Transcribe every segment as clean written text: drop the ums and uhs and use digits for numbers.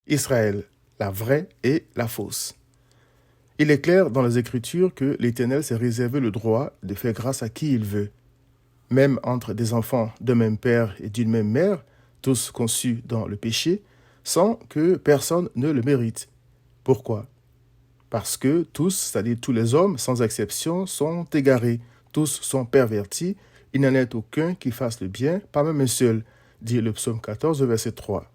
Israël, la vraie et la fausse. Il est clair dans les Écritures que l'Éternel s'est réservé le droit de faire grâce à qui il veut. Même entre des enfants d'un même père et d'une même mère, tous conçus dans le péché, sans que personne ne le mérite. Pourquoi? Parce que tous, c'est-à-dire tous les hommes, sans exception, sont égarés, tous sont pervertis, il n'en est aucun qui fasse le bien, pas même un seul, dit le psaume 14, verset 3.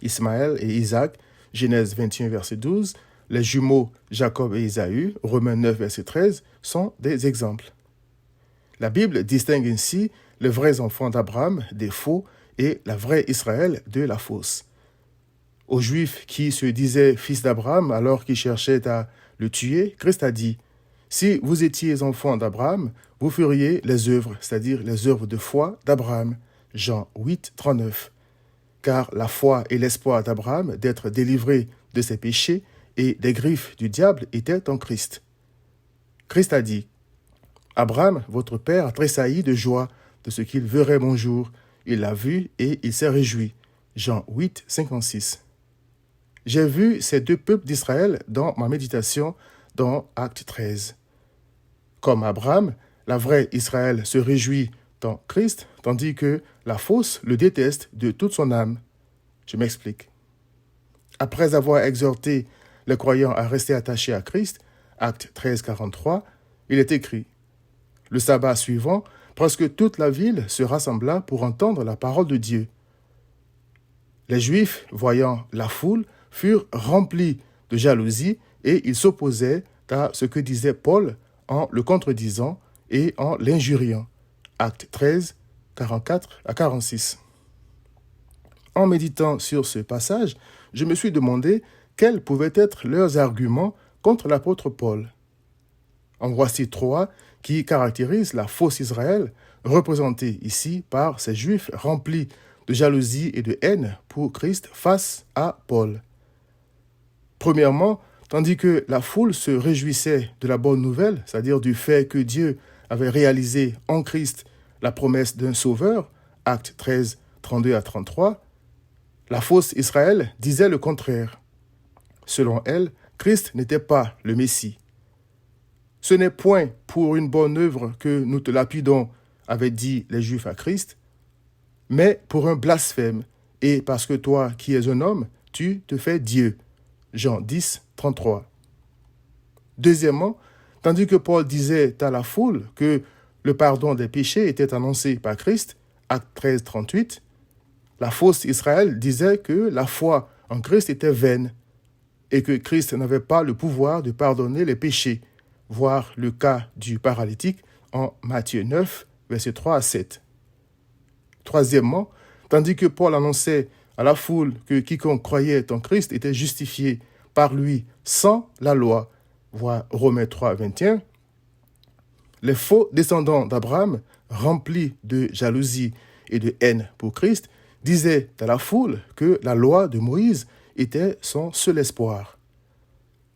Ismaël et Isaac, Genèse 21, verset 12, les jumeaux Jacob et Ésaü, Romains 9, verset 13, sont des exemples. La Bible distingue ainsi les vrais enfants d'Abraham des faux et la vraie Israël de la fausse. Aux Juifs qui se disaient fils d'Abraham alors qu'ils cherchaient à le tuer, Christ a dit « Si vous étiez enfants d'Abraham, vous feriez les œuvres, c'est-à-dire les œuvres de foi d'Abraham. » Jean 8, 39. Car la foi et l'espoir d'Abraham d'être délivré de ses péchés et des griffes du diable étaient en Christ. Christ a dit « Abraham, votre père, a tressailli de joie de ce qu'il verrait mon jour. Il l'a vu et il s'est réjoui. » Jean 8, 56. J'ai vu ces deux peuples d'Israël dans ma méditation dans Acte 13. Comme Abraham, la vraie Israël se réjouit dans Christ, tandis que la fausse le déteste de toute son âme. Je m'explique. Après avoir exhorté les croyants à rester attachés à Christ, Acte 13, 43, il est écrit « Le sabbat suivant, presque toute la ville se rassembla pour entendre la parole de Dieu. Les Juifs, voyant la foule, furent remplis de jalousie et ils s'opposaient à ce que disait Paul en le contredisant et en l'injuriant. » Acte 13, 44 à 46. En méditant sur ce passage, je me suis demandé quels pouvaient être leurs arguments contre l'apôtre Paul. En voici trois qui caractérisent la fausse Israël, représentée ici par ces Juifs remplis de jalousie et de haine pour Christ face à Paul. Premièrement, tandis que la foule se réjouissait de la bonne nouvelle, c'est-à-dire du fait que Dieu avait réalisé en Christ la promesse d'un sauveur, Acte 13, 32 à 33, la fausse Israël disait le contraire. Selon elle, Christ n'était pas le Messie. Ce n'est point pour une bonne œuvre que nous te lapidons, avaient dit les Juifs à Christ, mais pour un blasphème, et parce que toi qui es un homme, tu te fais Dieu. Jean 10, 33. Deuxièmement, tandis que Paul disait à la foule que le pardon des péchés était annoncé par Christ, Acte 13, 38, la fausse Israël disait que la foi en Christ était vaine et que Christ n'avait pas le pouvoir de pardonner les péchés, voir le cas du paralytique en Matthieu 9, versets 3 à 7. Troisièmement, tandis que Paul annonçait à la foule que quiconque croyait en Christ était justifié par lui sans la loi, voir Romains 3, 21, les faux descendants d'Abraham, remplis de jalousie et de haine pour Christ, disaient à la foule que la loi de Moïse était son seul espoir.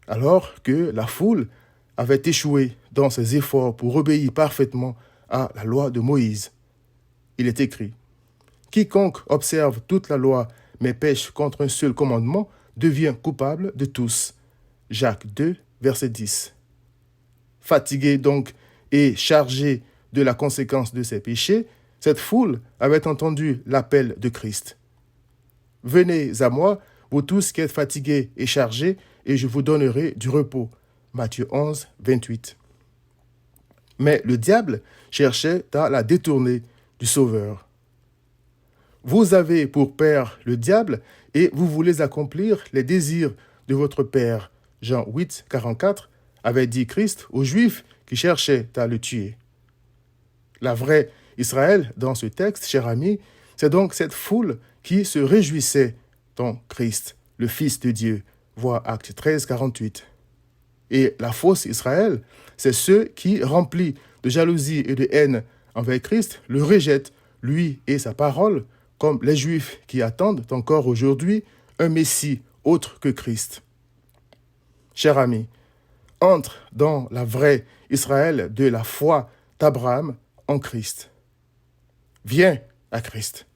Alors que la foule avait échoué dans ses efforts pour obéir parfaitement à la loi de Moïse. Il est écrit « Quiconque observe toute la loi mais pêche contre un seul commandement devient coupable de tous. » Jacques 2, verset 10. Fatigué donc et chargé de la conséquence de ses péchés, cette foule avait entendu l'appel de Christ. « Venez à moi, vous tous qui êtes fatigués et chargés, et je vous donnerai du repos. » Matthieu 11, 28. Mais le diable cherchait à la détourner du Sauveur. « Vous avez pour père le diable, et vous voulez accomplir les désirs de votre père. » Jean 8, 44, avait dit Christ aux Juifs qui cherchaient à le tuer. La vraie Israël, dans ce texte, cher ami, c'est donc cette foule qui se réjouissait dans Christ, le Fils de Dieu, voir Acte 13, 48. Et la fausse Israël, c'est ceux qui, remplis de jalousie et de haine envers Christ, le rejettent, lui et sa parole, comme les Juifs qui attendent encore aujourd'hui un Messie autre que Christ. Cher ami, entre dans la vraie Israël de la foi d'Abraham en Christ. Viens à Christ.